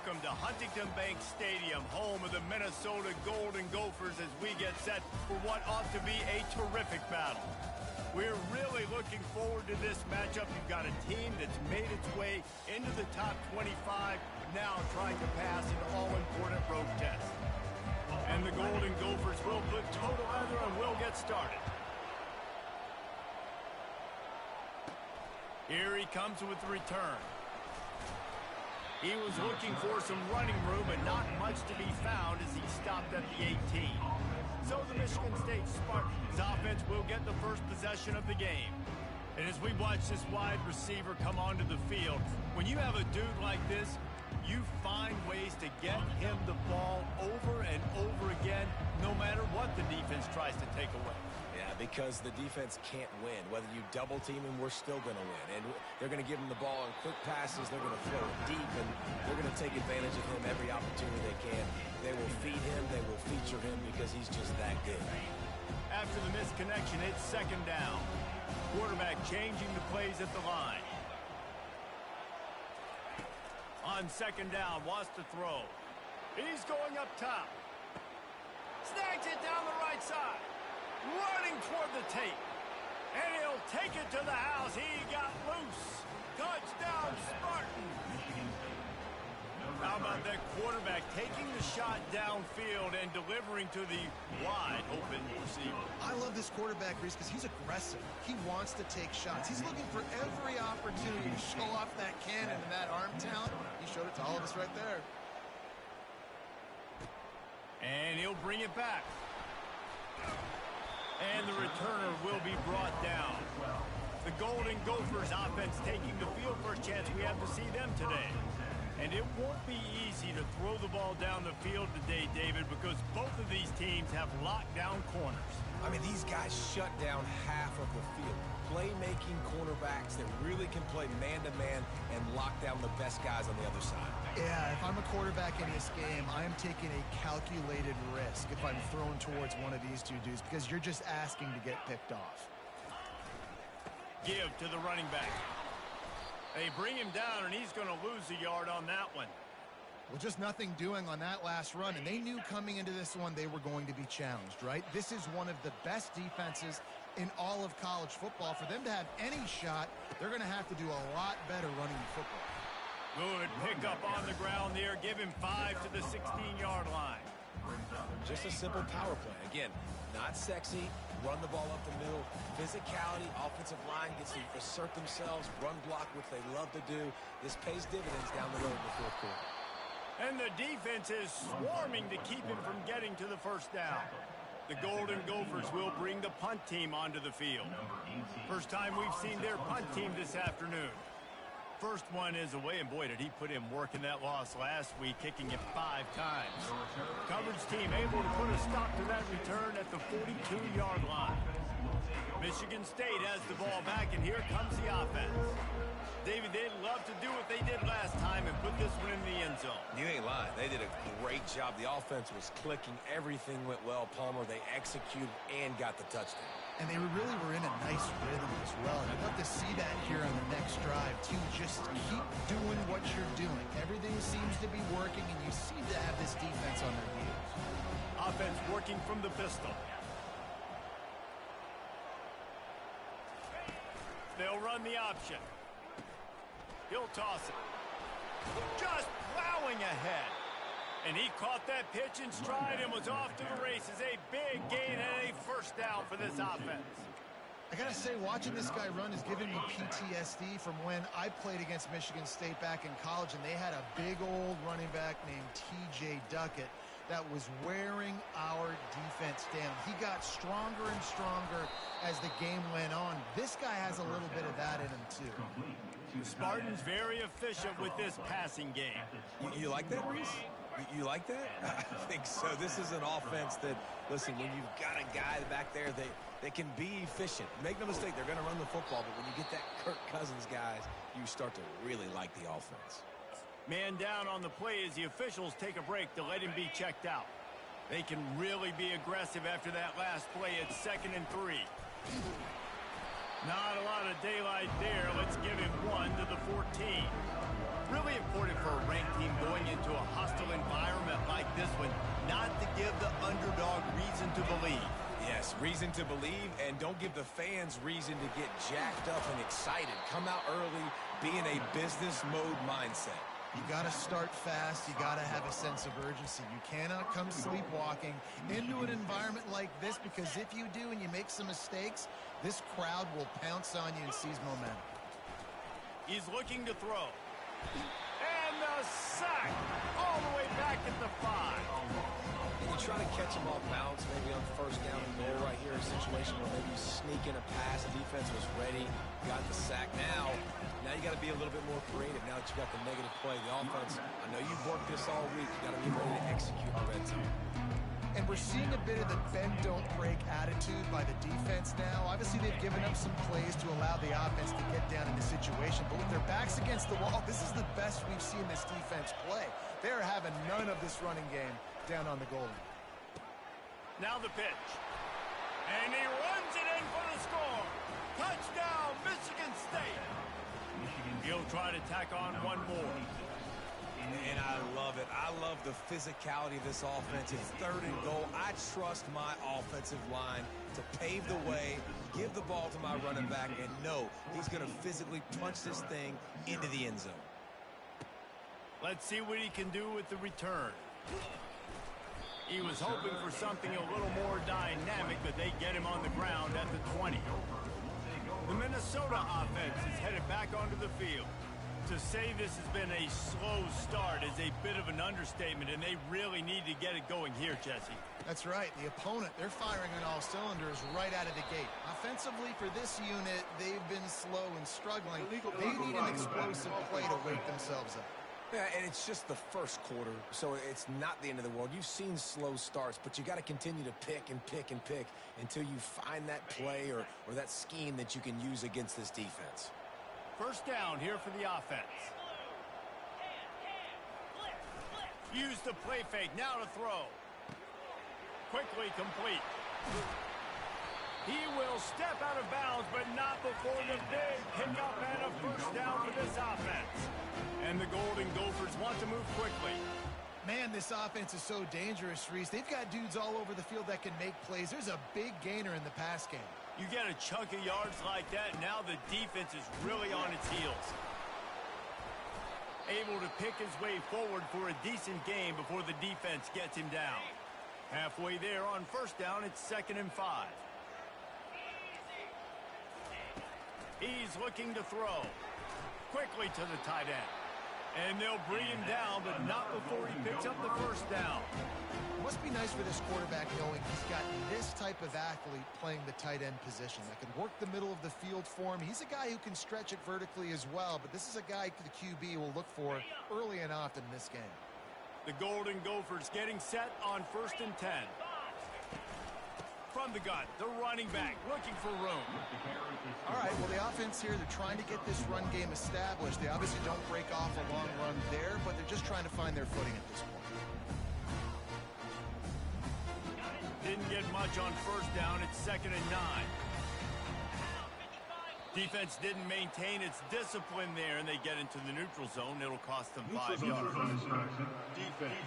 welcome to Huntington Bank Stadium, home of the Minnesota Golden Gophers, as we get set for what ought to be a terrific battle. We're really looking forward to this matchup. You've got a team that's made its way into the top 25, now trying to pass an all-important road test. And the Golden Gophers will put toe to leather and will get started. Here he comes with the return. He was looking for some running room, but not much to be found as he stopped at the 18. So the Michigan State Spartans offense will get the first possession of the game. And as we watch this wide receiver come onto the field, when you have a dude like this, you find ways to get him the ball over and over again, no matter what the defense tries to take away. Yeah, because the defense can't win. Whether you double team him, we're still going to win. And they're going to give him the ball in quick passes. They're going to throw it deep, and they're going to take advantage of him every opportunity they can. They will feed him. They will feature him because he's just that good. After the misconnection, it's second down. Quarterback changing the plays at the line. On second down, wants to throw. He's going up top. Snags it down the right side. Running toward the tape. And he'll take it to the house. He got loose. Touchdown, Spartan. How about that quarterback taking the shot downfield and delivering to the wide open receiver? I love this quarterback, Reese, because he's aggressive. He wants to take shots. He's looking for every opportunity to show off that cannon and that arm talent. He showed it to all of us right there. And he'll bring it back. And the returner will be brought down. The Golden Gophers offense taking the field. First chance we have to see them today. And it won't be easy to throw the ball down the field today, David, because both of these teams have lockdown corners. I mean, these guys shut down half of the field. Playmaking cornerbacks that really can play man-to-man and lock down the best guys on the other side. Yeah, if I'm a quarterback in this game, I'm taking a calculated risk if I'm thrown towards one of these two dudes because you're just asking to get picked off. Give to the running back. They bring him down, and he's going to lose a yard on that one. Well, just nothing doing on that last run, and they knew coming into this one they were going to be challenged, right? This is one of the best defenses in all of college football. For them to have any shot, they're going to have to do a lot better running the football. Good pickup on the ground there. Give him 5 to the 16-yard line. Just a simple power play. Again, not sexy. Run the ball up the middle. Physicality, offensive line gets to assert themselves, run block, which they love to do. This pays dividends down the road in the fourth quarter. And the defense is swarming to keep him from getting to the first down. The Golden Gophers will bring the punt team onto the field. First time we've seen their punt team this afternoon. First one is away, and boy, did he put in work in that loss last week, kicking it 5 times. Coverage team able to put a stop to that return at the 42-yard line. Michigan State has the ball back, and here comes the offense. David, they'd love to do what they did last time and put this one in the end zone. You ain't lying. They did a great job. The offense was clicking. Everything went well. Palmer, they executed and got the touchdown. And they really were in a nice rhythm as well. And I'd love to see that here on the next drive, too. Just keep doing what you're doing. Everything seems to be working, and you seem to have this defense on their heels. Offense working from the pistol. They'll run the option. He'll toss it. Just plowing ahead. And he caught that pitch in stride and was off to the races. A big gain and a first down for this offense. I got to say, watching this guy run is giving me PTSD from when I played against Michigan State back in college, and they had a big old running back named T.J. Duckett that was wearing our defense down. He got stronger and stronger as the game went on. This guy has a little bit of that in him, too. The Spartans very efficient with this passing game. You like that, Reese? You like that? I think so. This is an offense that, listen, when you've got a guy back there, they can be efficient. Make no mistake, they're going to run the football, but when you get that Kirk Cousins guys, you start to really like the offense. Man down on the play as the officials take a break to let him be checked out. They can really be aggressive after that last play at 2nd and 3. Not a lot of daylight there. Let's give him 1 to the 14. Really important for a ranked team going into a hostile environment like this one, not to give the underdog reason to believe. Yes, reason to believe, and don't give the fans reason to get jacked up and excited. Come out early, be in a business mode mindset. You got to start fast. You got to have a sense of urgency. You cannot come sleepwalking into an environment like this, because if you do and you make some mistakes, this crowd will pounce on you and seize momentum. He's looking to throw. And the sack all the way back at the 5. You try to catch him off balance, maybe on first down and goal right here, a situation where maybe you sneak in a pass, the defense was ready, got the sack. Now you got to be a little bit more creative now that you got the negative play. The offense, I know you've worked this all week. You got to be ready to execute the red zone. And we're seeing a bit of the bend-don't-break attitude by the defense now. Obviously, they've given up some plays to allow the offense to get down in the situation. But with their backs against the wall, this is the best we've seen this defense play. They're having none of this running game down on the goal line. Now the pitch. And he runs it in for the score. Touchdown, Michigan State. He'll try to tack on one more. And I love it. I love the physicality of this offense. It's 3rd and goal. I trust my offensive line to pave the way, give the ball to my running back, and know he's going to physically punch this thing into the end zone. Let's see what he can do with the return. He was hoping for something a little more dynamic, but they get him on the ground at the 20. The Minnesota offense is headed back onto the field. To say this has been a slow start is a bit of an understatement, and they really need to get it going here, Jesse. That's right. The opponent, they're firing on all cylinders right out of the gate. Offensively, for this unit, they've been slow and struggling. They need an explosive play to wake themselves up. Yeah, and it's just the first quarter, so it's not the end of the world. You've seen slow starts, but you got to continue to pick and pick and pick until you find that play or that scheme that you can use against this defense. First down here for the offense. Use the play fake, now to throw. Quickly complete. He will step out of bounds, but not before the big pickup and a first down for this offense. And the Golden Gophers want to move quickly. Man, this offense is so dangerous, Reese. They've got dudes all over the field that can make plays. There's a big gainer in the pass game. You get a chunk of yards like that, now the defense is really on its heels. Able to pick his way forward for a decent game before the defense gets him down. Halfway there on first down, it's 2nd and 5. He's looking to throw. Quickly to the tight end. And they'll bring him down, but not before he picks up the first down. It must be nice for this quarterback knowing he's got this type of athlete playing the tight end position that can work the middle of the field for him. He's a guy who can stretch it vertically as well, but this is a guy the QB will look for early and often in this game. The Golden Gophers getting set on 1st and 10. From the gun, the running back looking for room. All right, well, the offense here, they're trying to get this run game established. They obviously don't break off a long run there, but they're just trying to find their footing at this point. Didn't get much on first down. It's 2nd and 9. Defense didn't maintain its discipline there, and they get into the neutral zone. It'll cost them 5 yards. Defense.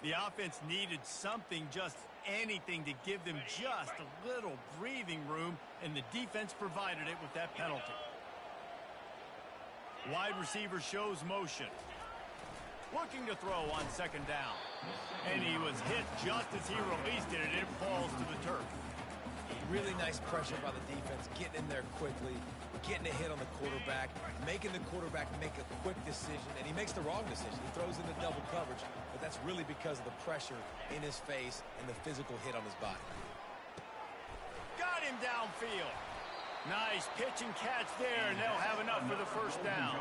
The offense needed something, just anything, to give them just a little breathing room, and the defense provided it with that penalty. Wide receiver shows motion. Looking to throw on 2nd down. And he was hit just as he released it, and it falls to the turf. Really nice pressure by the defense, getting in there quickly, getting a hit on the quarterback, making the quarterback make a quick decision, and he makes the wrong decision. He throws into double coverage, but that's really because of the pressure in his face and the physical hit on his body. Got him downfield. Nice pitch and catch there, and they'll have enough for the first down.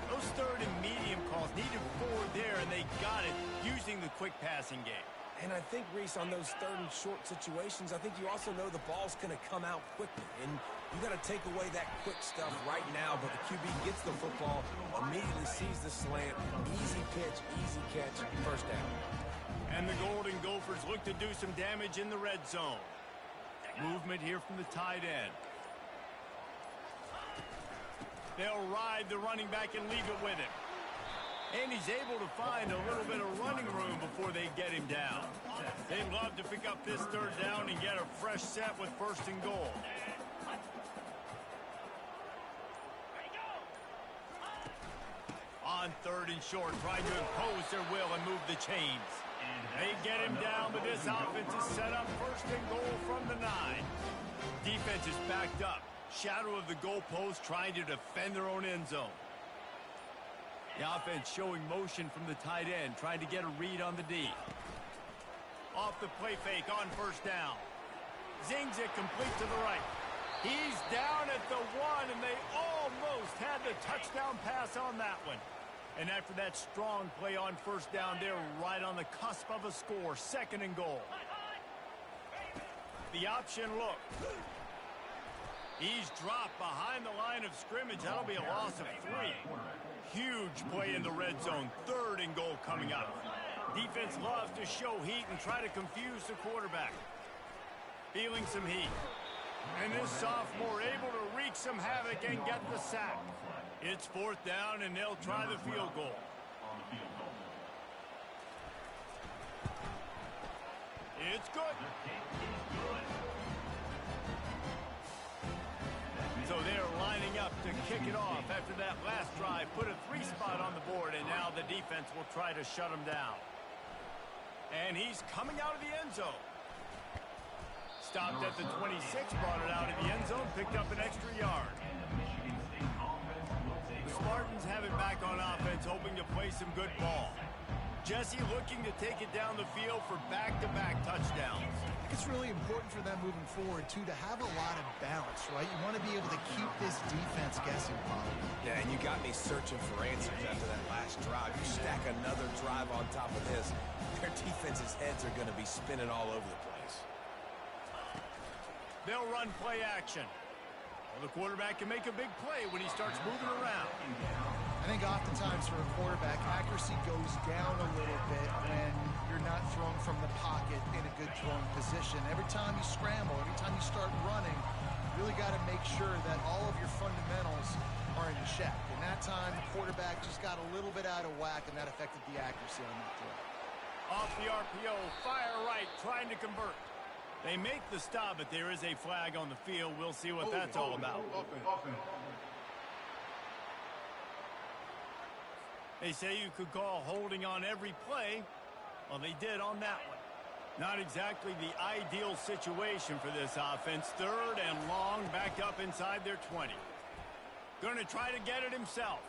Those 3rd and medium calls needed 4 there, and they got it using the quick passing game. And I think, Reese, on those 3rd and short situations, I think you also know the ball's going to come out quickly. And you got to take away that quick stuff right now. But the QB gets the football, immediately sees the slant, easy pitch, easy catch, first down. And the Golden Gophers look to do some damage in the red zone. Movement here from the tight end. They'll ride the running back and leave it with him. And he's able to find a little bit of running room before they get him down. They'd love to pick up this third down and get a fresh set with first and goal. On third and short, trying to impose their will and move the chains. They get him down, but this offense is set up first and goal from the 9. Defense is backed up. Shadow of the goalpost, trying to defend their own end zone. The offense showing motion from the tight end, trying to get a read on the D. Off the play fake on first down. Zings it complete to the right. He's down at the 1, and they almost had the touchdown pass on that one. And after that strong play on first down, they're right on the cusp of a score. Second and goal. The option look. He's dropped behind the line of scrimmage. That'll be a loss of 3. Huge play in the red zone. Third and goal coming up. Defense loves to show heat and try to confuse the quarterback. Feeling some heat. And this sophomore able to wreak some havoc and get the sack. It's fourth down, and they'll try the field goal. It's good. So they're lining up to kick it off after that last drive. Put a 3 spot on the board, and now the defense will try to shut him down. And he's coming out of the end zone. Stopped at the 26, brought it out of the end zone, picked up an extra yard. The Spartans have it back on offense, hoping to play some good ball. Jesse looking to take it down the field for back-to-back touchdowns. I think it's really important for them moving forward, too, to have a lot of balance, right? You want to be able to keep this defense guessing, Paul. Yeah, and you got me searching for answers after that last drive. You stack another drive on top of this, their defense's heads are going to be spinning all over the place. They'll run play action. Well, the quarterback can make a big play when he starts moving around. I think oftentimes for a quarterback, accuracy goes down a little bit when you're not throwing from the pocket in a good throwing position. Every time you scramble, every time you start running, you really got to make sure that all of your fundamentals are in check. And that time, the quarterback just got a little bit out of whack, and that affected the accuracy on that throw. Off the RPO, fire right, trying to convert. They make the stop, but there is a flag on the field. We'll see what that's all about. They say you could call holding on every play. Well, they did on that one. Not exactly the ideal situation for this offense. Third and long, backed up inside their 20. Going to try to get it himself.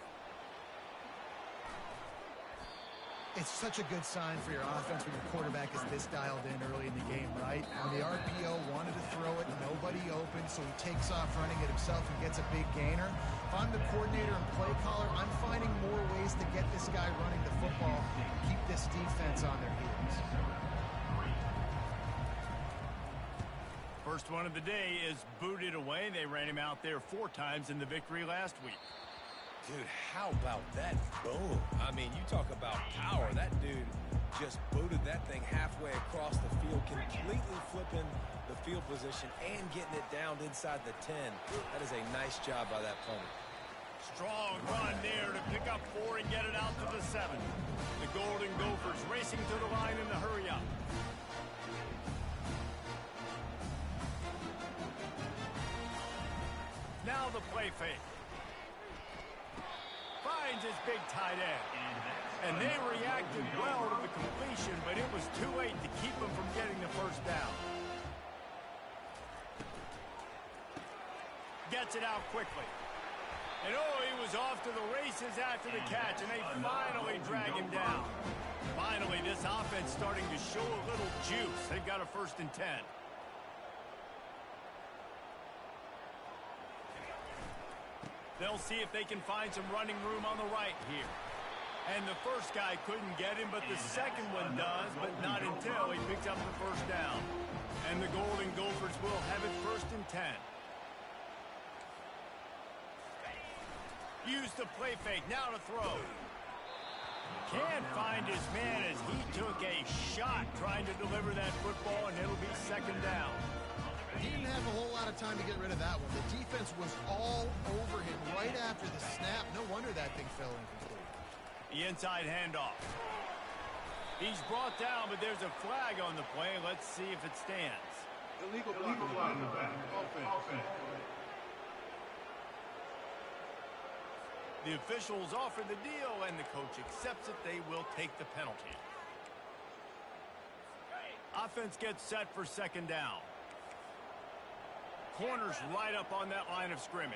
It's such a good sign for your offense when your quarterback is this dialed in early in the game, right? When the RPO wanted to throw it, nobody open, so he takes off running it himself and gets a big gainer. If I'm the coordinator and play caller, I'm finding more ways to get this guy running the football, keep this defense on their heels. First one of the day is booted away. They ran him out there 4 times in the victory last week. Dude, how about that boom? I mean, you talk about power. That dude just booted that thing halfway across the field, completely flipping the field position and getting it down inside the 10. That is a nice job by that punter. Strong run there to pick up 4 and get it out to the 7. The Golden Gophers racing to the line in the hurry up. Now the play fake. Finds his big tight end. And they reacted well to the completion, but it was too late to keep him from getting the first down. Gets it out quickly. And oh, he was off to the races after the catch, and they finally drag him down. Finally, this offense starting to show a little juice. They've got a 1st and 10. They'll see if they can find some running room on the right here. And the first guy couldn't get him, but the second one does, but not until he picks up the first down. And the Golden Gophers will have it 1st and 10. Use the play fake, now to throw. Can't find his man as he took a shot trying to deliver that football, and it'll be second down. He didn't have a whole lot of time to get rid of that one. The defense was all over him right after the snap. No wonder that thing fell incomplete. The inside handoff. He's brought down, but there's a flag on the play. Let's see if it stands. Illegal flag in the back. Offense. The officials offer the deal, and the coach accepts it. They will take the penalty. Offense gets set for second down. Corners right up on that line of scrimmage.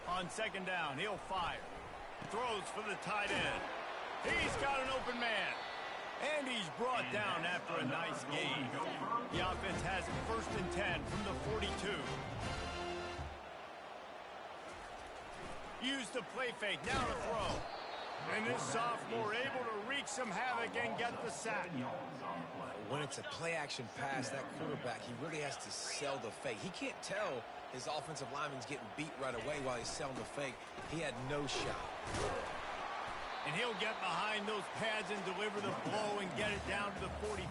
On second down, he'll fire. Throws for the tight end. He's got an open man. And he's brought down after a nice gain. The offense has it 1st and 10 from the 42. Use the play fake, now to throw. And this sophomore able to wreak some havoc and get the sack. When it's a play-action pass, that quarterback, he really has to sell the fake. He can't tell his offensive lineman's getting beat right away while he's selling the fake. He had no shot. And he'll get behind those pads and deliver the blow and get it down to the 44.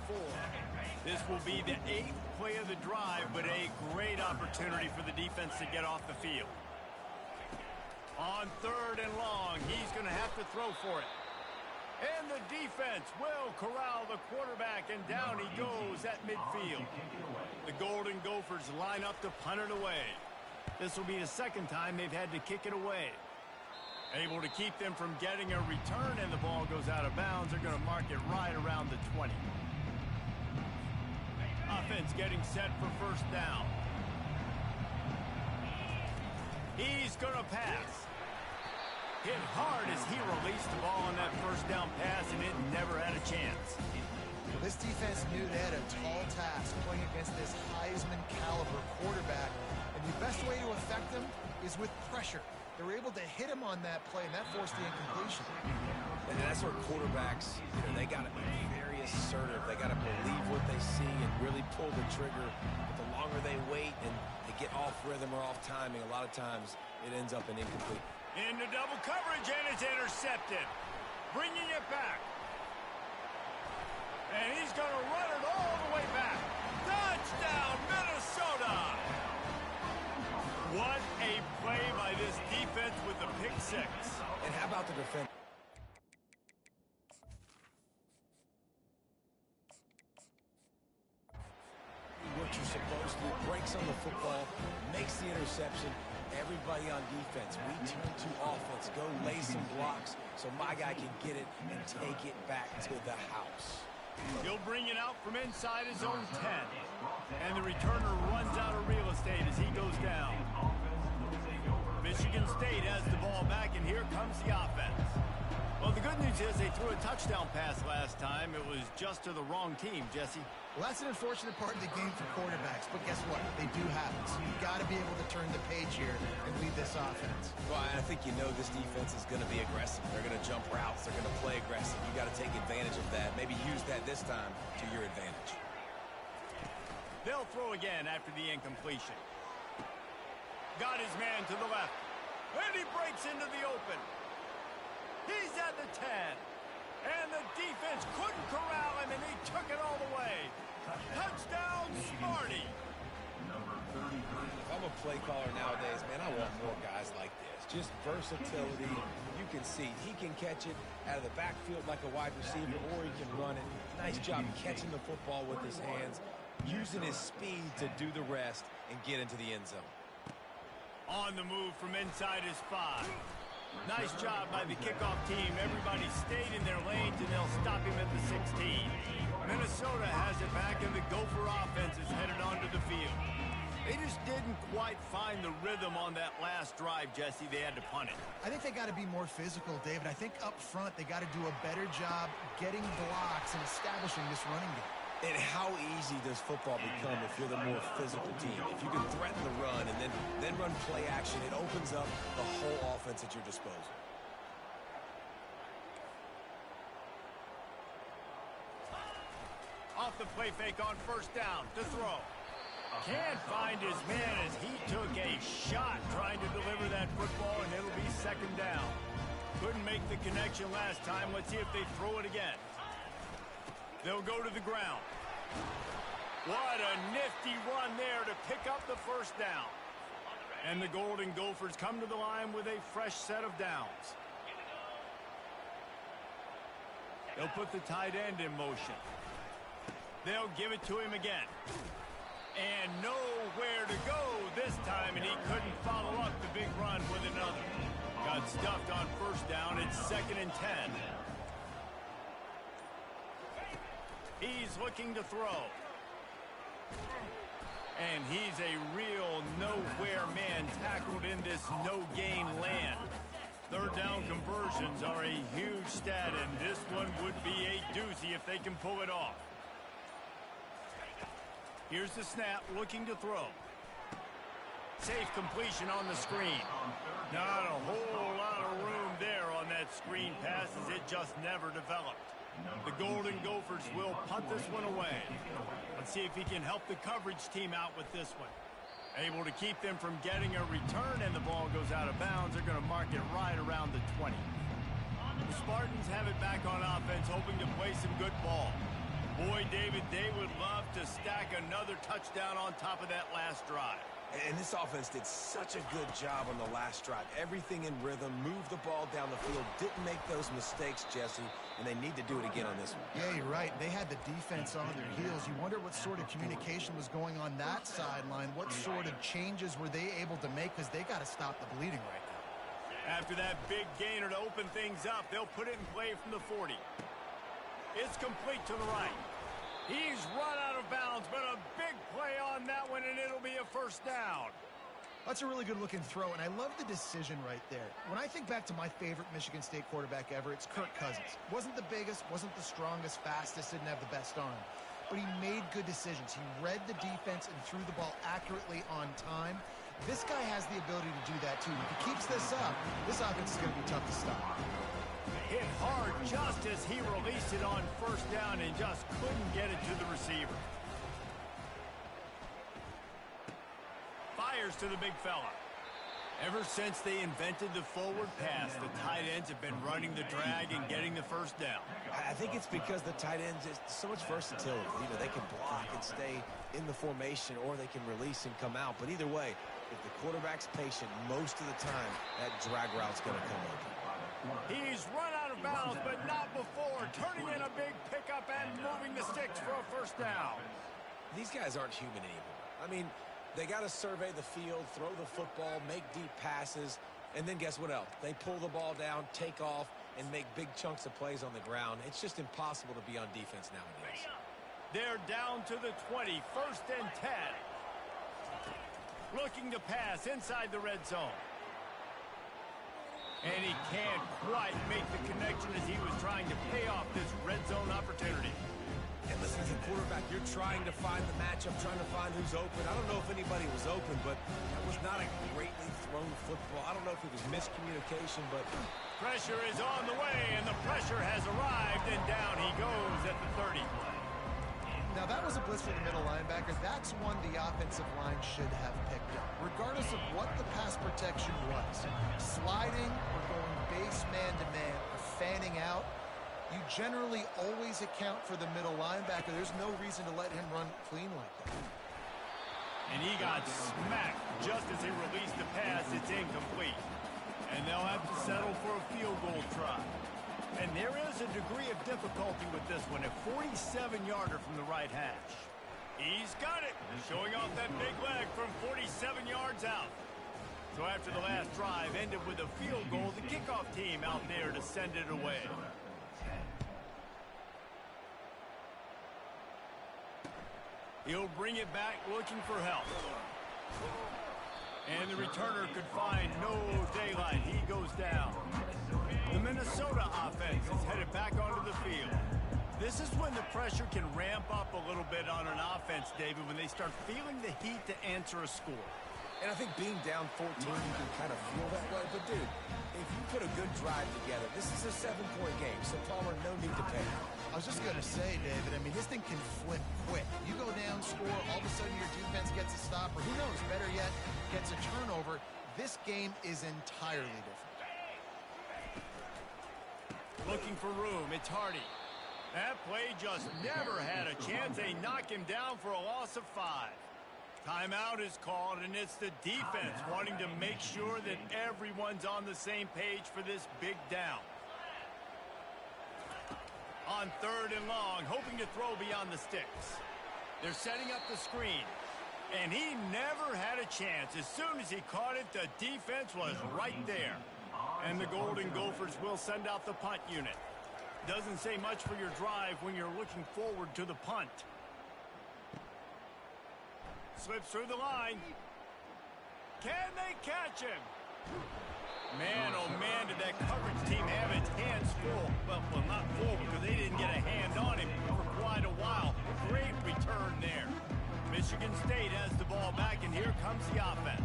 This will be the 8th play of the drive, but a great opportunity for the defense to get off the field. On 3rd and long, he's going to have to throw for it. And the defense will corral the quarterback, and down he goes at midfield. The Golden Gophers line up to punt it away. This will be the 2nd time they've had to kick it away. Able to keep them from getting a return, and the ball goes out of bounds. They're going to mark it right around the 20. Offense getting set for 1st down. He's going to pass. Hit hard as he released the ball on that 1st down pass, and it never had a chance. This defense knew they had a tall task playing against this Heisman caliber quarterback, and the best way to affect him is with pressure. They were able to hit him on that play, and that forced the incompletion. And that's where quarterbacks, they got to be very assertive. They got to believe what they see and really pull the trigger. But the longer they wait and they get off rhythm or off timing, a lot of times it ends up an incomplete. Into double coverage, and it's intercepted. Bringing it back. And he's going to run it all the way back. Touchdown, Minnesota! What a play by this defense with the pick 6. And how about the defense? What you're supposed to do, breaks on the football, makes the interception. Everybody on defense, we turn to offense, go lay some blocks so my guy can get it and take it back to the house. He'll bring it out from inside his own 10. And the returner runs out of real estate as he goes down. Michigan State has the ball back, and here comes the offense. Well, the good news is they threw a touchdown pass last time. It was just to the wrong team, Jesse. Well, that's an unfortunate part of the game for quarterbacks, but guess what? They do happen. So you've got to be able to turn the page here and lead this offense. Well, I think this defense is going to be aggressive. They're going to jump routes. They're going to play aggressive. You got to take advantage of that. Maybe use that this time to your advantage. They'll throw again after the incompletion. Got his man to the left. And he breaks into the open. He's at the 10. And the defense couldn't corral him, and he took it all the way. Touchdown, Sparty. If I'm a play caller nowadays, man, I want more guys like this. Just versatility. You can see he can catch it out of the backfield like a wide receiver, or he can run it. Nice job catching the football with his hands, using his speed to do the rest and get into the end zone. On the move from inside his 5. Nice job by the kickoff team. Everybody stayed in their lanes, and they'll stop him at the 16. Minnesota has it back, and the Gopher offense is headed onto the field. They just didn't quite find the rhythm on that last drive, Jesse. They had to punt it. I think they got to be more physical, David. I think up front they got to do a better job getting blocks and establishing this running game. And how easy does football become if you're the more physical team? If you can threaten the run and then run play action, it opens up the whole offense at your disposal. Off the play fake on 1st down to throw. Can't find his man as he took a shot trying to deliver that football, and it'll be 2nd down. Couldn't make the connection last time. Let's see if they throw it again. They'll go to the ground. What a nifty run there to pick up the first down. And the Golden Gophers come to the line with a fresh set of downs. They'll put the tight end in motion. They'll give it to him again. And nowhere to go this time, and he couldn't follow up the big run with another. Got stuffed on first down. It's 2nd and 10. He's looking to throw. And he's a real nowhere man tackled in this no-gain land. Third down conversions are a huge stat, and this one would be a doozy if they can pull it off. Here's the snap, looking to throw. Safe completion on the screen. Not a whole lot of room there on that screen pass as it just never developed. The Golden Gophers will punt this one away. Let's see if he can help the coverage team out with this one. Able to keep them from getting a return, and the ball goes out of bounds. They're going to mark it right around the 20. The Spartans have it back on offense, hoping to play some good ball. Boy, David, they would love to stack another touchdown on top of that last drive. And this offense did such a good job on the last drive. Everything in rhythm, moved the ball down the field, didn't make those mistakes, Jesse, and they need to do it again on this one. Yeah, you're right. They had the defense on their heels. You wonder what sort of communication was going on that sideline. What sort of changes were they able to make, because they got to stop the bleeding right now. After that big gainer to open things up, they'll put it in play from the 40. It's complete to the right. He's run out of bounds, but a big play on that one, and it'll be a first down. That's a really good-looking throw, and I love the decision right there. When I think back to my favorite Michigan State quarterback ever, it's Kirk Cousins. Wasn't the biggest, wasn't the strongest, fastest, didn't have the best arm. But he made good decisions. He read the defense and threw the ball accurately on time. This guy has the ability to do that, too. If he keeps this up, this offense is going to be tough to stop. Hit hard just as he released it on first down and just couldn't get it to the receiver. Fires to the big fella. Ever since they invented the forward pass, the tight ends have been running the drag and getting the first down. I think it's because the tight ends is so much versatility. You know, they can block and stay in the formation, or they can release and come out. But either way, if the quarterback's patient, most of the time, that drag route's going to come open. He's run out of bounds, but not before. Turning in a big pickup and moving the sticks for a first down. These guys aren't human anymore. I mean, they got to survey the field, throw the football, make deep passes, and then guess what else? They pull the ball down, take off, and make big chunks of plays on the ground. It's just impossible to be on defense nowadays. They're down to the 20, 1st and 10. Looking to pass inside the red zone. And he can't quite make the connection as he was trying to pay off this red zone opportunity. And listen, as a quarterback, you're trying to find the matchup, trying to find who's open. I don't know if anybody was open, but that was not a greatly thrown football. I don't know if it was miscommunication, but... Pressure is on the way, and the pressure has arrived, and down he goes at the 30. Now, that was a blitz for the middle linebacker. That's one the offensive line should have picked up, regardless of what the pass protection was. Sliding or going base man-to-man or fanning out, you generally always account for the middle linebacker. There's no reason to let him run clean like that. And he got smacked just as he released the pass. It's incomplete. And they'll have to settle for a field goal try. And there is a degree of difficulty with this one, a 47-yarder from the right hash. He's got it, showing off that big leg from 47 yards out. So after the last drive ended with a field goal, the kickoff team out there to send it away. He'll bring it back looking for help. And the returner could find no daylight. He goes down. The Minnesota offense is headed back onto the field. This is when the pressure can ramp up a little bit on an offense, David, when they start feeling the heat to answer a score. And I think being down 14, you can kind of feel that way. But, dude, if you put a good drive together, this is a 7-point game, so Palmer, no need to panic. I was just going to say, David, I mean, this thing can flip quick. You go down, score, all of a sudden your defense gets a stop, or who knows, better yet, gets a turnover. This game is entirely different. Looking for room, it's Hardy. That play just never had a chance. They knock him down for a loss of 5. Timeout is called, and it's the defense wanting to make sure that everyone's on the same page for this big down. On 3rd and long, hoping to throw beyond the sticks. They're setting up the screen. And he never had a chance. As soon as he caught it, the defense was right there. And the Golden Gophers will send out the punt unit. Doesn't say much for your drive when you're looking forward to the punt. Slips through the line. Can they catch him? Man, oh man, did that coverage team have its hands full. Well, not full because they didn't get a hand on him for quite a while. Great return there. Michigan State has the ball back, and here comes the offense.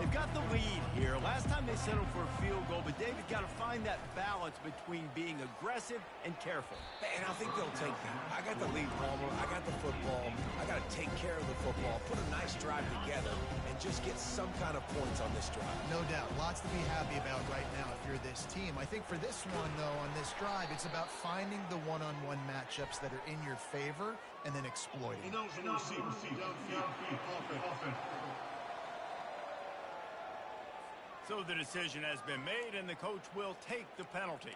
They've got the lead here. Last time they settled for a field goal, but David got to find that balance between being aggressive and careful. And I think they'll take that. I got the lead, Palmer. I got the football. I got to take care of the football, put a nice drive together, and just get some kind of points on this drive. No doubt. Lots to be happy about right now if you're this team. I think for this one, though, on this drive, it's about finding the one-on-one matchups that are in your favor and then exploiting. So the decision has been made, and the coach will take the penalty.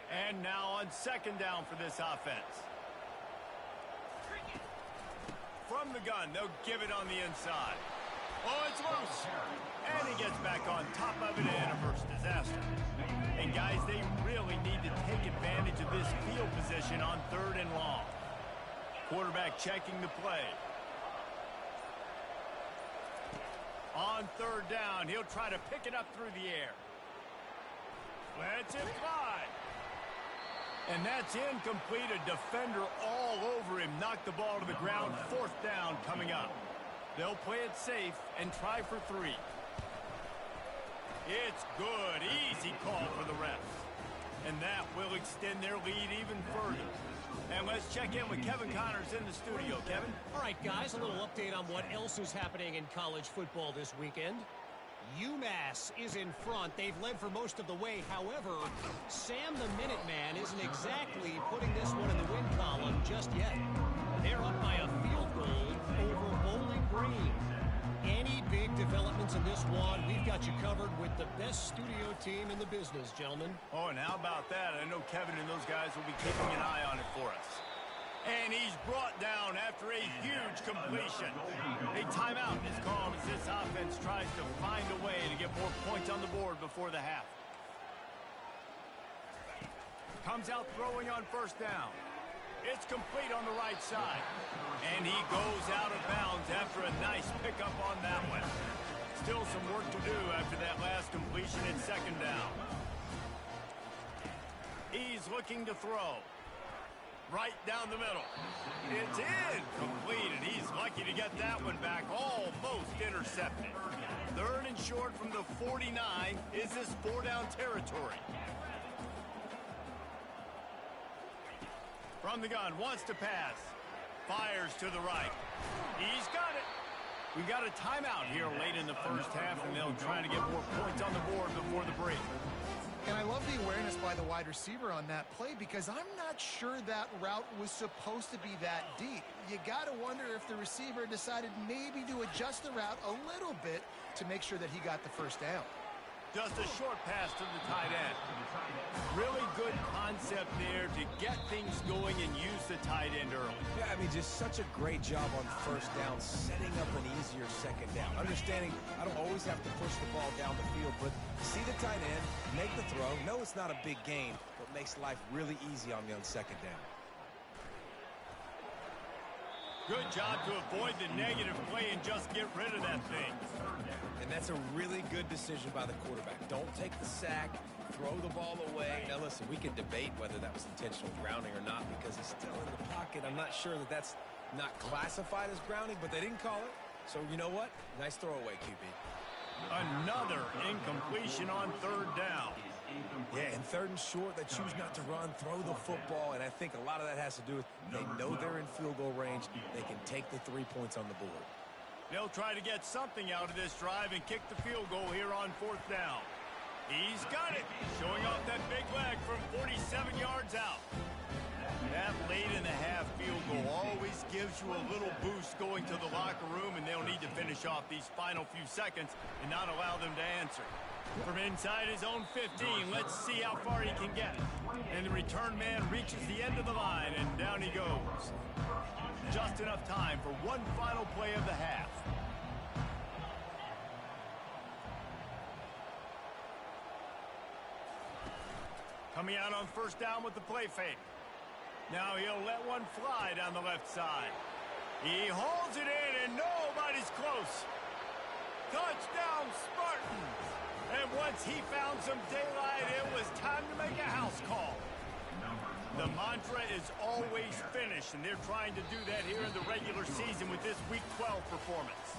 And now on 2nd down for this offense. From the gun, they'll give it on the inside. Oh, it's loose. And he gets back on top of it, and a first disaster. And guys, they really need to take advantage of this field position on 3rd and long. Quarterback checking the play. On 3rd down, he'll try to pick it up through the air. Lets it fly. And that's incomplete. A defender all over him. Knocked the ball to the ground. 4th down coming up. They'll play it safe and try for 3. It's good. Easy call for the refs. And that will extend their lead even further. And let's check in with Kevin Connors in the studio. Kevin? All right, guys, a little update on what else is happening in college football this weekend. UMass is in front. They've led for most of the way. However, Sam the Minuteman isn't exactly putting this one in the win column just yet. They're up by a field goal over Bowling Green. Any big developments in this one, we've got you covered with the best studio team in the business, gentlemen. Oh, and how about that? I know Kevin and those guys will be keeping an eye on it for us. And he's brought down after a huge completion. A timeout is called as this offense tries to find a way to get more points on the board before the half. Comes out throwing on 1st down. It's complete on the right side. And he goes out of bounds after a nice pickup on that one. Still some work to do after that last completion at 2nd down. He's looking to throw. Right down the middle. It's incomplete, and he's lucky to get that one back. Almost intercepted. 3rd and short from the 49. Is this 4-down territory? From the gun, wants to pass. Fires to the right. He's got it. We got a timeout here late in the 1st half, and they'll try to get more points on the board before the break. And I love the awareness by the wide receiver on that play because I'm not sure that route was supposed to be that deep. You got to wonder if the receiver decided maybe to adjust the route a little bit to make sure that he got the 1st down. Just a short pass to the tight end. Really good concept there to get things going and use the tight end early. Yeah, I mean, just such a great job on 1st down, setting up an easier 2nd down. Understanding I don't always have to push the ball down the field, but see the tight end, make the throw. No, it's not a big gain, but makes life really easy on me on 2nd down. Good job to avoid the negative play and just get rid of that thing. And that's a really good decision by the quarterback. Don't take the sack, throw the ball away. Now, listen, we can debate whether that was intentional grounding or not because he's still in the pocket. I'm not sure that that's not classified as grounding, but they didn't call it. So, you know what? Nice throwaway, QB. Another incompletion on 3rd down. Yeah, and 3rd and short, they choose not to run, throw the football, and I think a lot of that has to do with they know they're in field goal range. They can take the 3 points on the board. They'll try to get something out of this drive and kick the field goal here on 4th down. He's got it. Showing off that big leg from 47 yards out. That late in the half field goal always gives you a little boost going to the locker room, and they'll need to finish off these final few seconds and not allow them to answer. From inside his own 15, let's see how far he can get. And the return man reaches the end of the line, and down he goes. Just enough time for one final play of the half. Coming out on first down with the play fake. Now he'll let one fly down the left side. He holds it in, and nobody's close. Touchdown, Spartans! And once he found some daylight, it was time to make a house call. The mantra is always finish, and they're trying to do that here in the regular season with this Week 12 performance.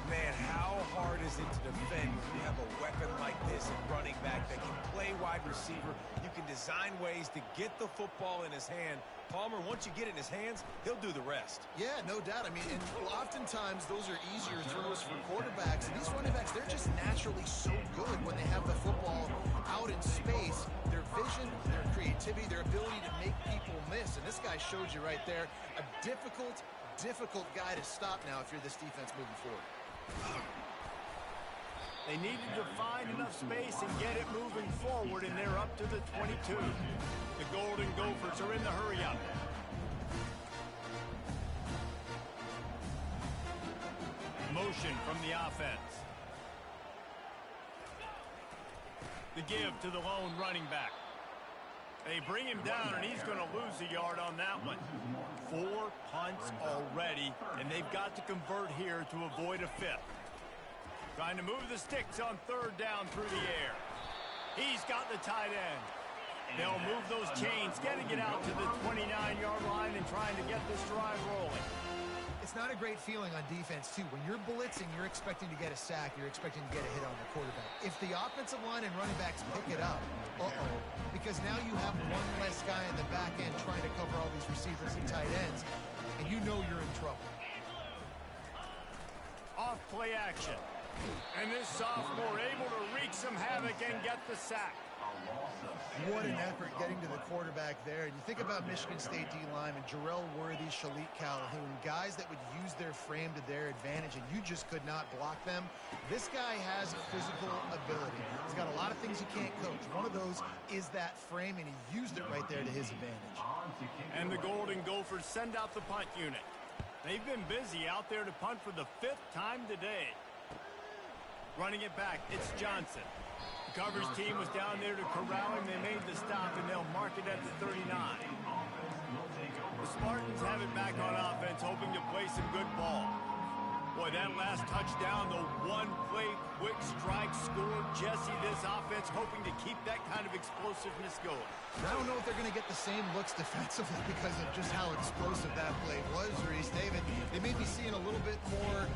Man, how hard is it to defend when you have a weapon like this at running back that can play wide receiver? You can design ways to get the football in his hand. Palmer, once you get it in his hands, he'll do the rest. Yeah, no doubt. I mean, and oftentimes those are easier throws for quarterbacks. And these running backs, they're just naturally so good when they have the football out in space. Their vision, their creativity, their ability to make people miss. And this guy showed you right there a difficult guy to stop now if you're this defense moving forward. They needed to find enough space and get it moving forward, and they're up to the 22. The Golden Gophers are in the hurry-up. Motion from the offense. The give to the lone running back. They bring him down, and he's going to lose a yard on that one. 4 punts already, and they've got to convert here to avoid a fifth. Trying to move the sticks on third down through the air. He's got the tight end. They'll move those chains, getting it out to the 29-yard line and trying to get this drive rolling. It's not a great feeling on defense, too. When you're blitzing, you're expecting to get a sack. You're expecting to get a hit on the quarterback. If the offensive line and running backs pick it up, because now you have one less guy in the back end trying to cover all these receivers and tight ends, and you know you're in trouble. Off play action. And this sophomore able to wreak some havoc and get the sack. What an effort getting to the quarterback there. And you think about Michigan State D-linemen, Jarrell Worthy, Shalik Calhoun, guys that would use their frame to their advantage, and you just could not block them. This guy has physical ability. He's got a lot of things he can't coach. One of those is that frame, and he used it right there to his advantage. And the Golden Gophers send out the punt unit. They've been busy out there to punt for the 5th time today. Running it back, it's Johnson. The coverage team was down there to corral him. They made the stop, and they'll mark it at the 39. The Spartans have it back on offense, hoping to play some good ball. Boy, that last touchdown, the one-play quick strike score. Jesse, this offense hoping to keep that kind of explosiveness going. I don't know if they're going to get the same looks defensively because of just how explosive that play was, Reese. David, they may be seeing a little bit more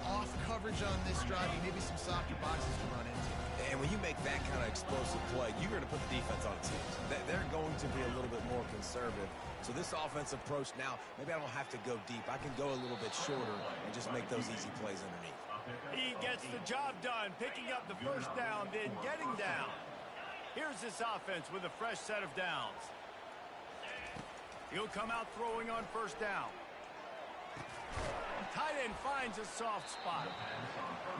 off coverage on this drive. Maybe some softer boxes to run into. And when you make that kind of explosive play, you're going to put the defense on its heels. They're going to be a little bit more conservative. So this offensive approach now, maybe I don't have to go deep. I can go a little bit shorter and just make those easy plays underneath. He gets the job done, picking up the first down, then getting down. Here's this offense with a fresh set of downs. He'll come out throwing on first down. Tight end finds a soft spot.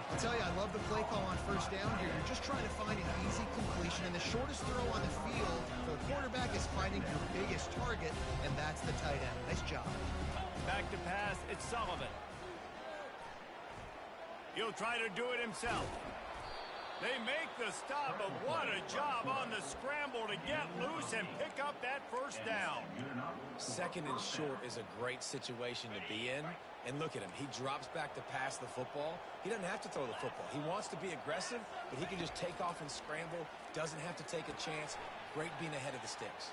I tell you, I love the play call on first down here. You're just trying to find an easy completion, and the shortest throw on the field for the quarterback is finding your biggest target, and that's the tight end. Nice job. Back to pass, it's Sullivan. He'll try to do it himself. They make the stop, but what a job on the scramble to get loose and pick up that first down. Second and short is a great situation to be in. And look at him. He drops back to pass the football. He doesn't have to throw the football. He wants to be aggressive, but he can just take off and scramble. Doesn't have to take a chance. Great being ahead of the sticks.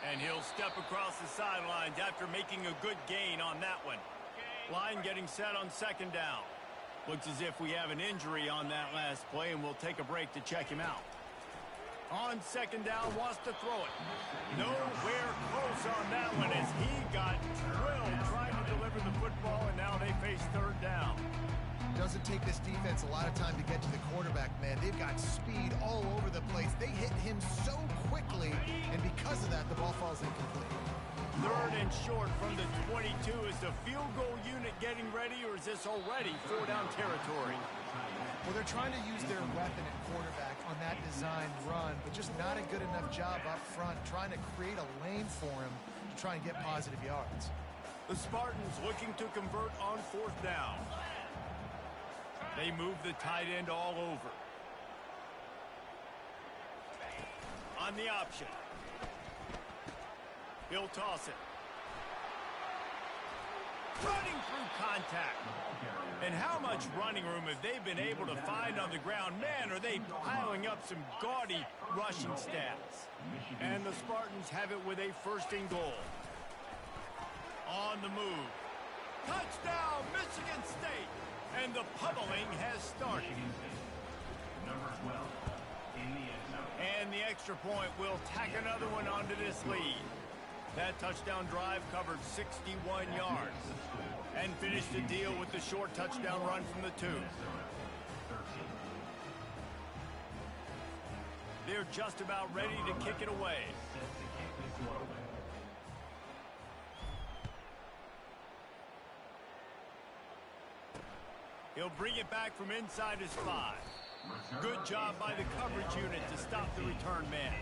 And he'll step across the sidelines after making a good gain on that one. Line getting set on second down. Looks as if we have an injury on that last play, and we'll take a break to check him out. On second down, wants to throw it. Nowhere close on that one as he got drilled trying to deliver the football, and now they face third down. Doesn't take this defense a lot of time to get to the quarterback, man. They've got speed all over the place. They hit him so quickly, and because of that, the ball falls incomplete. 3rd and short from the 22. Is the field goal unit getting ready, or is this already 4-down territory? Well, they're trying to use their weapon at quarterback on that designed run, but just not a good enough job up front trying to create a lane for him to try and get positive yards. The Spartans looking to convert on 4th down. They move the tight end all over. On the option. He'll toss it. Running through contact. And how much running room have they been able to find on the ground? Man, are they piling up some gaudy rushing stats. And the Spartans have it with a 1st and goal. On the move. Touchdown, Michigan State. And the pummeling has started. And the extra point will tack another one onto this lead. That touchdown drive covered 61 yards and finished the deal with the short touchdown run from the 2. They're just about ready to kick it away. He'll bring it back from inside his 5. Good job by the coverage unit to stop the return man.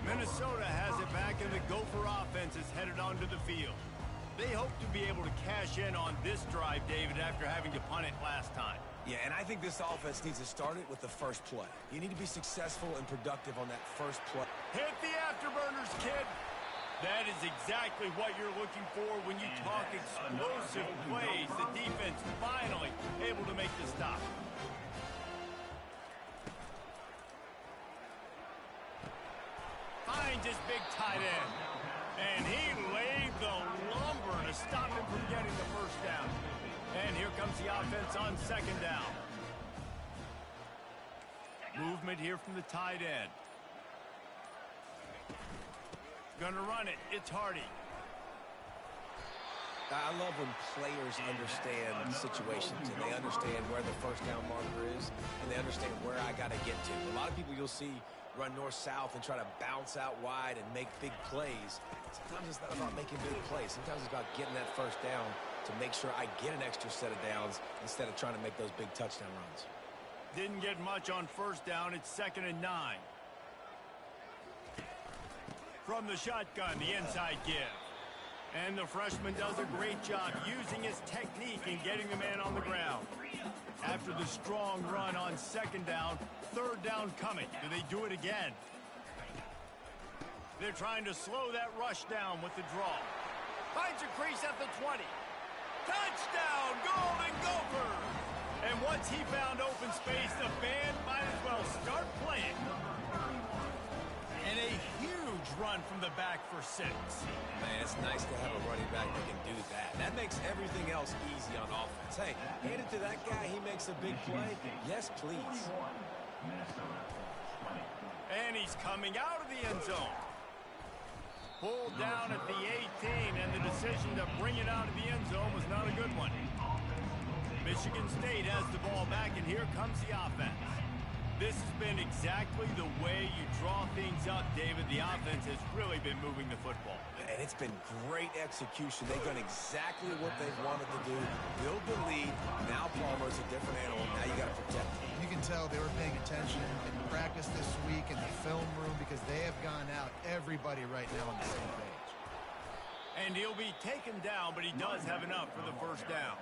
Minnesota has it back, and the Gopher offense is headed onto the field. They hope to be able to cash in on this drive, David, after having to punt it last time. Yeah, and I think this offense needs to start it with the first play. You need to be successful and productive on that first play. Hit the afterburners, kid. That is exactly what you're looking for when you talk explosive plays. The defense finally able to make the stop. Finds his big tight end. And he laid the lumber to stop him from getting the 1st down. And here comes the offense on 2nd down. Movement here from the tight end. Gonna run it. It's Hardy. I love when players understand situations and they understand where the 1st down marker is and they understand where I got to get to. A lot of people you'll see run north-south and try to bounce out wide and make big plays. Sometimes it's not about making big plays. Sometimes it's about getting that 1st down to make sure I get an extra set of downs instead of trying to make those big touchdown runs. Didn't get much on 1st down. It's 2nd and 9. From the shotgun, the inside give. And the freshman does a great job using his technique and getting the man on the ground. After the strong run on 2nd down, 3rd down coming. Do they do it again? They're trying to slow that rush down with the draw. Finds a crease at the 20. Touchdown, Golden Gophers! And once he found open space, the band might as well start playing. And a huge run from the back for 6. Man, it's nice to have a running back that can do that. That makes everything else easy on offense. Hey, hand it to that guy. He makes a big play. Yes, please. And he's coming out of the end zone. Pulled down at the 18, and the decision to bring it out of the end zone was not a good one. Michigan State has the ball back, and here comes the offense. This has been exactly the way you draw things up, David. The offense has really been moving the football. And it's been great execution. They've done exactly what they've wanted to do. Build the lead. Now Palmer's a different animal. Now you got to protect him. You can tell they were paying attention in practice this week in the film room because they have gone out, everybody right now on the same page. And he'll be taken down, but he does have enough for the 1st down.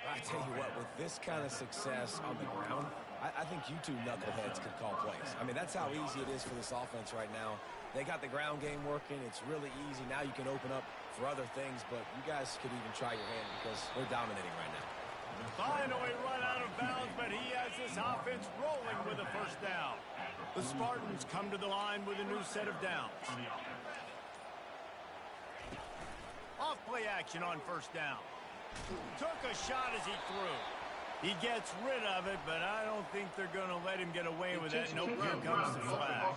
I tell you what, with this kind of success on the ground, I think you two knuckleheads could call plays. I mean, that's how easy it is for this offense right now. They got the ground game working. It's really easy. Now you can open up for other things, but you guys could even try your hand because they're dominating right now. Finally run out of bounds, but he has this offense rolling with a 1st down. The Spartans come to the line with a new set of downs. Off play action on 1st down. Took a shot as he threw. He gets rid of it, but I don't think they're going to let him get away with that. Nope, here comes the flag.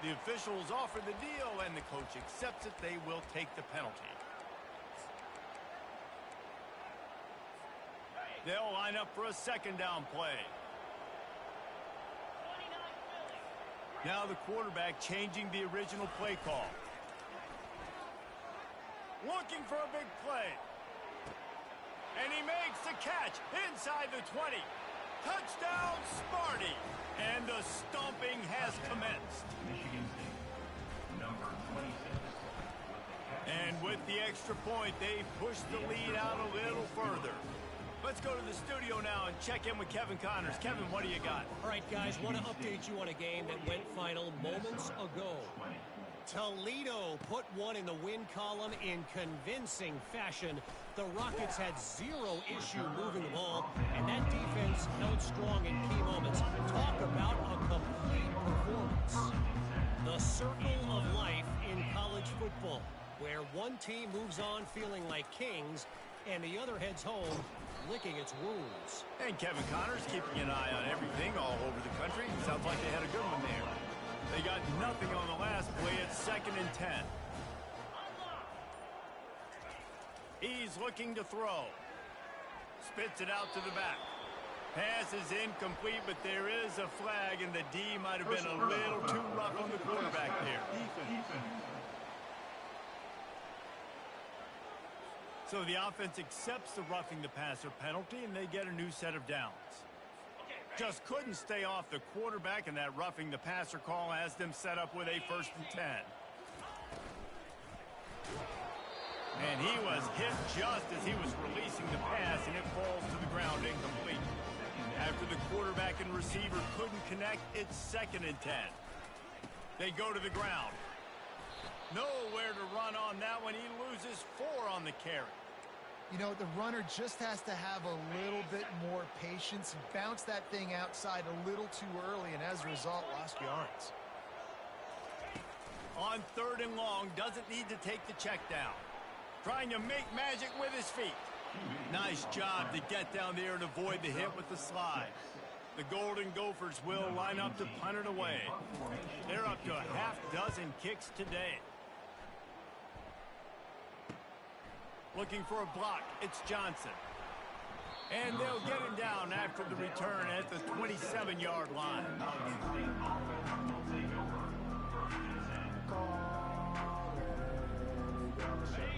The officials offer the deal, and the coach accepts it. They will take the penalty. They'll line up for a second down play. Now the quarterback changing the original play call. Looking for a big play. And he makes the catch inside the 20. Touchdown, Sparty. And the stomping has commenced. And with the extra point, they push the lead out a little further. Let's go to the studio now and check in with Kevin Connors. Kevin, what do you got? All right, guys, want to update you on a game that went final moments ago. Toledo put one in the win column in convincing fashion. The Rockets had zero issue moving the ball, and that defense held strong in key moments. Talk about a complete performance. The circle of life in college football, where one team moves on feeling like kings, and the other heads home licking its wounds. And Kevin Connors keeping an eye on everything all over the country. Sounds like they had a good one there. They got nothing on the last play. It's 2nd and 10. He's looking to throw. Spits it out to the back. Pass is incomplete, but there is a flag, and the D might have been a little too rough on the quarterback there. So the offense accepts the roughing the passer penalty, and they get a new set of downs. Just couldn't stay off the quarterback, and that roughing the passer call has them set up with a 1st and 10. And he was hit just as he was releasing the pass, and it falls to the ground incomplete. After the quarterback and receiver couldn't connect, it's 2nd and 10. They go to the ground. Nowhere to run on that one. He loses 4 on the carry. You know, the runner just has to have a little bit more patience, bounce that thing outside a little too early, and as a result, lost yards. On 3rd and long, doesn't need to take the check down. Trying to make magic with his feet. Nice job to get down there and avoid the hit with the slide. The Golden Gophers will line up to punt it away. They're up to a half-dozen kicks today. Looking for a block. It's Johnson. And they'll get him down after the return at the 27-yard line.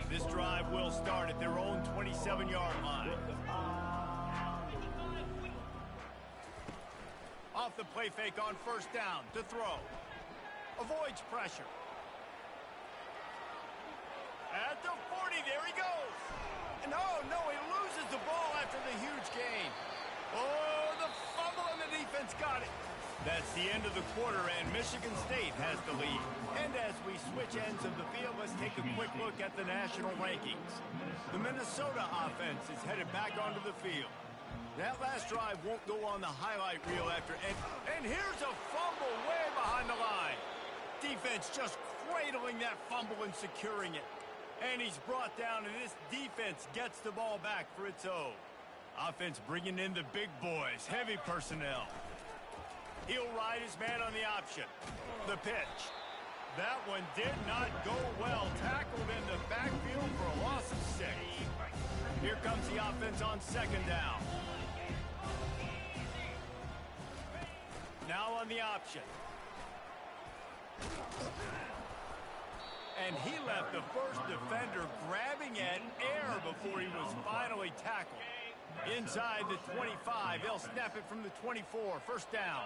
This drive will start at their own 27-yard line. Off the play fake on 1st down to throw. Avoids pressure. At the 40, there he goes. And oh, no, he loses the ball after the huge gain. Oh, the fumble and the defense got it. That's the end of the quarter, and Michigan State has the lead. And as we switch ends of the field, let's take a quick look at the national rankings. The Minnesota offense is headed back onto the field. That last drive won't go on the highlight reel after. And here's a fumble way behind the line. Defense just cradling that fumble and securing it. And he's brought down, and this defense gets the ball back for its own. Offense bringing in the big boys, heavy personnel. He'll ride his man on the option. The pitch. That one did not go well. Tackled in the backfield for a loss of 6. Here comes the offense on 2nd down. Now on the option. And he left the first defender grabbing at air before he was finally tackled. Inside the 25, they'll snap it from the 24, 1st down.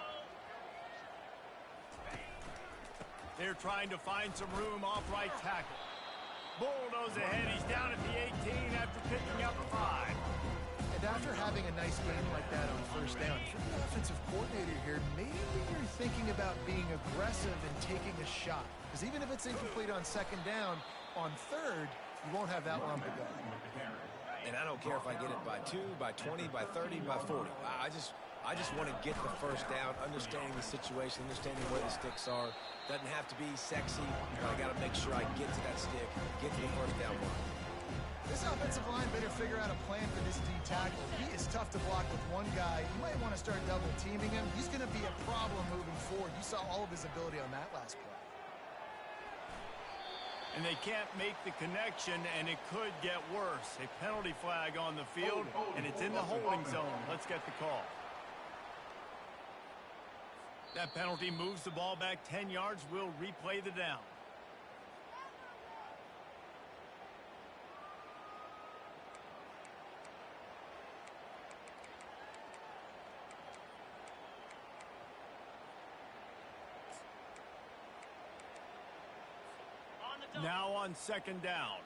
They're trying to find some room off right tackle. Bulldoze ahead, he's down at the 18 after picking up 5. And after having a nice game like that on 1st down, if you're the offensive coordinator here, maybe you're thinking about being aggressive and taking a shot. Because even if it's incomplete on 2nd down, on 3rd, you won't have that long to go. And I don't care if I get it by 2, by 20, by 30, by 40. I just want to get the 1st down, understanding the situation, understanding where the sticks are. Doesn't have to be sexy, but I got to make sure I get to that stick, get to the 1st down line. This offensive line better figure out a plan for this D tackle. He is tough to block with one guy. You might want to start double teaming him. He's going to be a problem moving forward. You saw all of his ability on that last play. And they can't make the connection, and it could get worse. A penalty flag on the field, and it's in the holding zone. Let's get the call. That penalty moves the ball back 10 yards. We'll replay the down. Now on second down.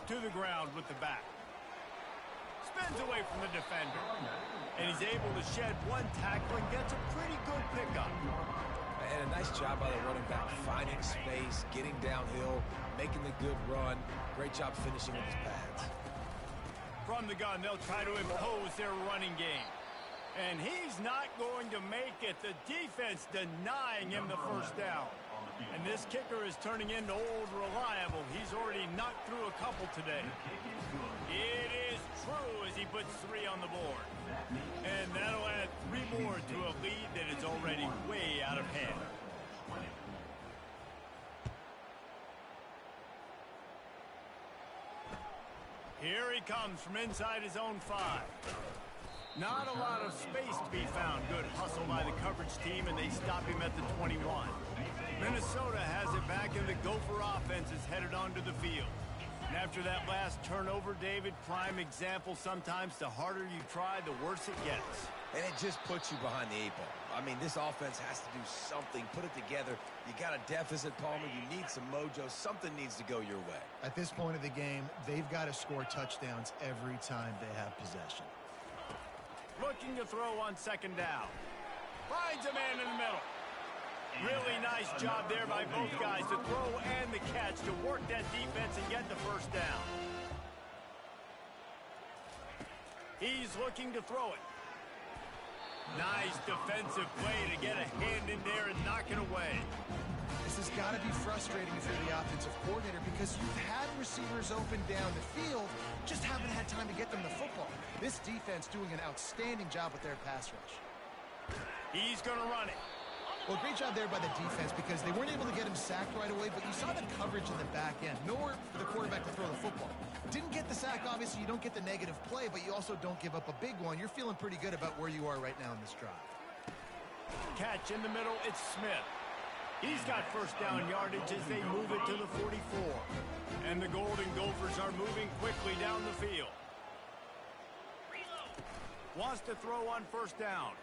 To the ground with the back. Spins away from the defender. And he's able to shed one tackle and gets a pretty good pickup. And a nice job by the running back, finding space, getting downhill, making the good run. Great job finishing with his pads. From the gun, they'll try to impose their running game. And he's not going to make it. The defense denying him the first down. And this kicker is turning into old reliable. He's already knocked through a couple today. It is true as he puts 3 on the board. And that'll add 3 more to a lead that is already way out of hand. Here he comes from inside his own 5. Not a lot of space to be found. Good hustle by the coverage team, and they stop him at the 21. Minnesota has it back, and the Gopher offense is headed onto the field. And after that last turnover, David, prime example, sometimes the harder you try, the worse it gets. And it just puts you behind the 8 ball. I mean, this offense has to do something, put it together. You got a deficit, Palmer. You need some mojo. Something needs to go your way. At this point of the game, they've got to score touchdowns every time they have possession. Looking to throw on second down. Finds a man in the middle. Really nice job there by both guys to throw and the catch to work that defense and get the first down. He's looking to throw it. Nice defensive play to get a hand in there and knock it away. This has got to be frustrating for the offensive coordinator because you've had receivers open down the field, just haven't had time to get them the football. This defense doing an outstanding job with their pass rush. He's going to run it. Well, great job there by the defense because they weren't able to get him sacked right away, but you saw the coverage in the back end. Nowhere for the quarterback to throw the football. Didn't get the sack, obviously. You don't get the negative play, but you also don't give up a big one. You're feeling pretty good about where you are right now in this drive. Catch in the middle, it's Smith. He's got first down yardage as they move it to the 44. And the Golden Gophers are moving quickly down the field. Wants to throw on first down.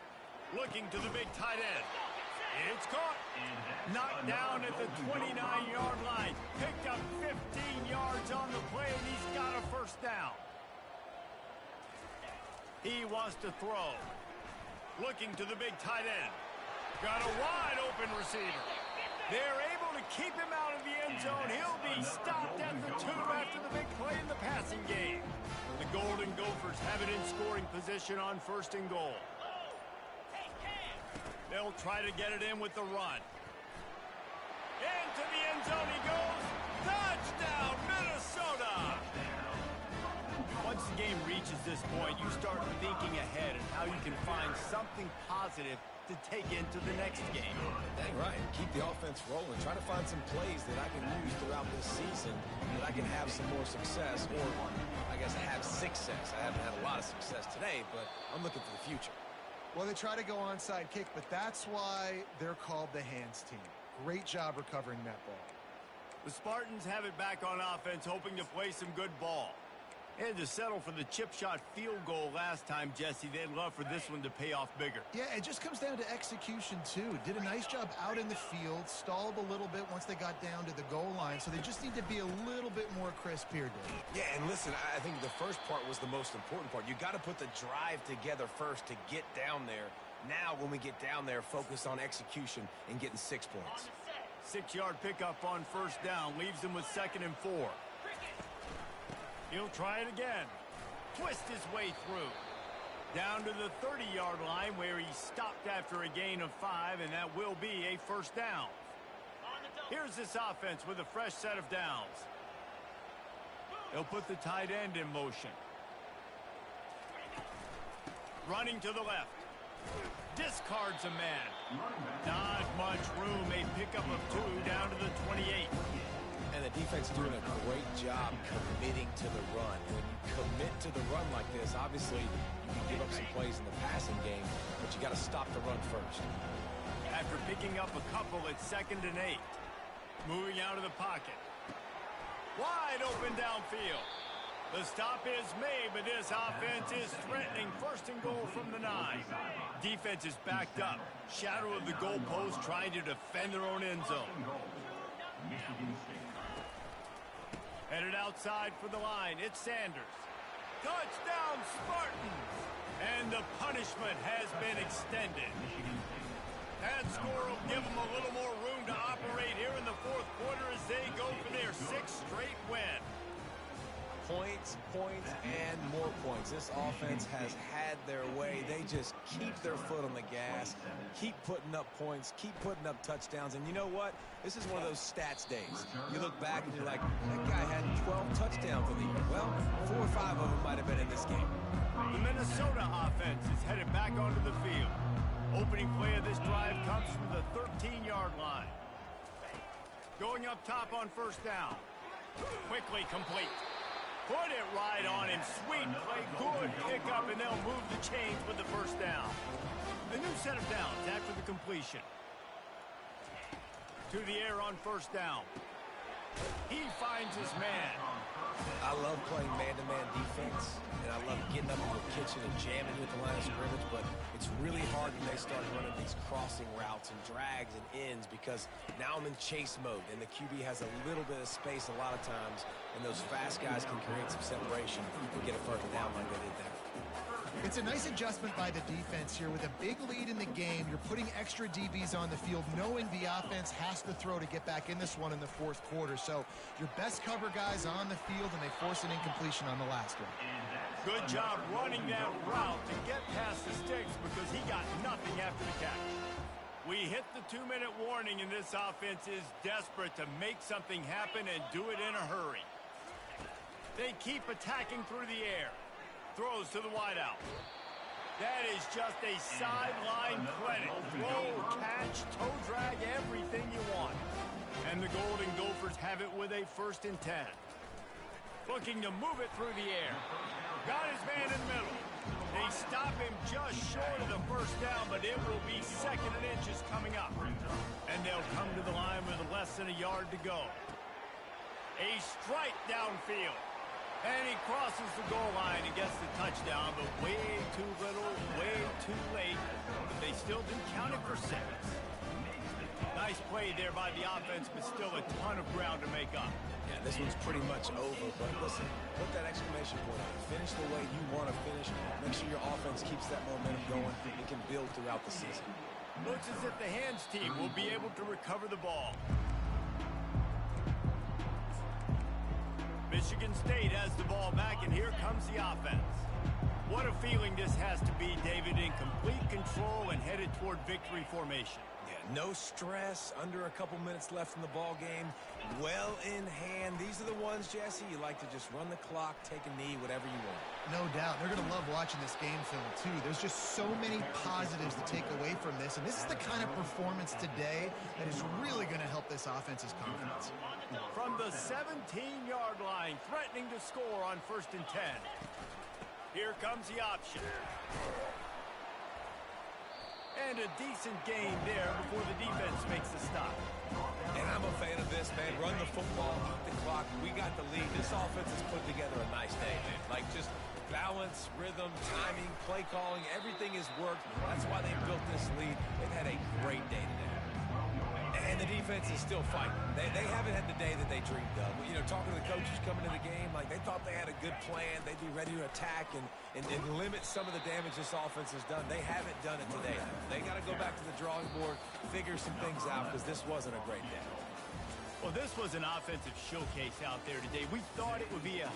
Looking to the big tight end. It's caught. Knocked down at the 29-yard line. Picked up 15 yards on the play, and he's got a first down. He wants to throw. Looking to the big tight end. Got a wide open receiver. They're able to keep him out of the end zone. He'll be stopped at the 2 after the big play in the passing game. The Golden Gophers have it in scoring position on first and goal. They'll try to get it in with the run. Into the end zone he goes. Touchdown, Minnesota! Once the game reaches this point, you start thinking ahead and how you can find something positive to take into the next game. Dang right. Keep the offense rolling. Try to find some plays that I can use throughout this season that I can have some more success, or I guess have success. I haven't had a lot of success today, but I'm looking for the future. Well, they try to go onside kick, but that's why they're called the hands team. Great job recovering that ball. The Spartans have it back on offense, hoping to play some good ball. They had to settle for the chip shot field goal last time, Jesse. They'd love for this one to pay off bigger. Yeah, it just comes down to execution, too. Did a nice job out in the field, stalled a little bit once they got down to the goal line, so they just need to be a little bit more crisp here, Dave. Yeah, and listen, I think the first part was the most important part. You got to put the drive together first to get down there. Now, when we get down there, focus on execution and getting 6 points. 6-yard pickup on first down leaves them with 2nd and 4. He'll try it again. Twist his way through. Down to the 30-yard line where he stopped after a gain of 5, and that will be a first down. Here's this offense with a fresh set of downs. They'll put the tight end in motion. Running to the left. Discards a man. Not much room. A pickup of 2 down to the 28. And the defense doing a great job committing to the run. When you commit to the run like this, obviously you can give up some plays in the passing game, but you got to stop the run first. After picking up a couple, it's 2nd and 8. Moving out of the pocket. Wide open downfield. The stop is made, but this offense is threatening 1st and goal from the 9. Defense is backed up. Shadow of the goalpost trying to defend their own end zone. Headed outside for the line. It's Sanders. Touchdown, Spartans! And the punishment has been extended. That score will give them a little more room to operate here in the 4th quarter as they go for their 6th straight win. Points, points, and more points. This offense has had their way. They just keep their foot on the gas, keep putting up points, keep putting up touchdowns. And you know what? This is one of those stats days. You look back and you're like, that guy had 12 touchdowns in the year. Well, 4 or 5 of them might have been in this game. The Minnesota offense is headed back onto the field. Opening play of this drive comes from the 13-yard line. Going up top on 1st down. Quickly complete. Put it right on him. Sweet play. Good pickup, and they'll move the chains with the 1st down. A new set of downs after the completion. To the air on 1st down. He finds his man. I love playing man-to-man defense, and I love getting up in the kitchen and jamming with the line of scrimmage, but it's really hard when they start running these crossing routes and drags and ends because now I'm in chase mode, and the QB has a little bit of space a lot of times, and those fast guys can create some separation and get a 1st down like they did there. It's a nice adjustment by the defense here. With a big lead in the game, you're putting extra DBs on the field, knowing the offense has to throw to get back in this one in the 4th quarter. So your best cover guys on the field, and they force an incompletion on the last one. Good job running that route to get past the sticks because he got nothing after the catch. We hit the 2-minute warning, and this offense is desperate to make something happen and do it in a hurry. They keep attacking through the air. Throws to the wideout. That is just a sideline credit. Throw, catch, toe drag, everything you want. And the Golden Gophers have it with a 1st and 10. Looking to move it through the air. Got his man in the middle. They stop him just short of the 1st down, but it will be 2nd and inches coming up. And they'll come to the line with less than a yard to go. A strike downfield. And he crosses the goal line and gets the touchdown, but way too little, way too late. But they still do count it for 6. Nice play there by the offense, but still a ton of ground to make up. Yeah, this one's pretty much over, but listen, put that exclamation point on it. Finish the way you want to finish. Make sure your offense keeps that momentum going and can build throughout the season. Looks as if the hands team will be able to recover the ball. Michigan State has the ball back, and here comes the offense. What a feeling this has to be, David, in complete control and headed toward victory formation. Yeah, no stress, under a couple minutes left in the ball game, well in hand. These are the ones, Jesse, you like to just run the clock, take a knee, whatever you want. No doubt. They're going to love watching this game film, too. There's just so many positives to take away from this, and this is the kind of performance today that is really going to help this offense's confidence. From the 17-yard line, threatening to score on 1st and 10. Here comes the option. And a decent gain there before the defense makes the stop. And I'm a fan of this, man. Run the football, eat the clock. We got the lead. This offense has put together a nice day, man. Like, just balance, rhythm, timing, play calling, everything has worked. That's why they built this lead. They've had a great day today. And the defense is still fighting. They haven't had the day that they dreamed of. You know, talking to the coaches coming to the game, like they thought they had a good plan. They'd be ready to attack and limit some of the damage this offense has done. They haven't done it today. They got to go back to the drawing board, figure some things out because this wasn't a great day. Well, this was an offensive showcase out there today. We thought it would be a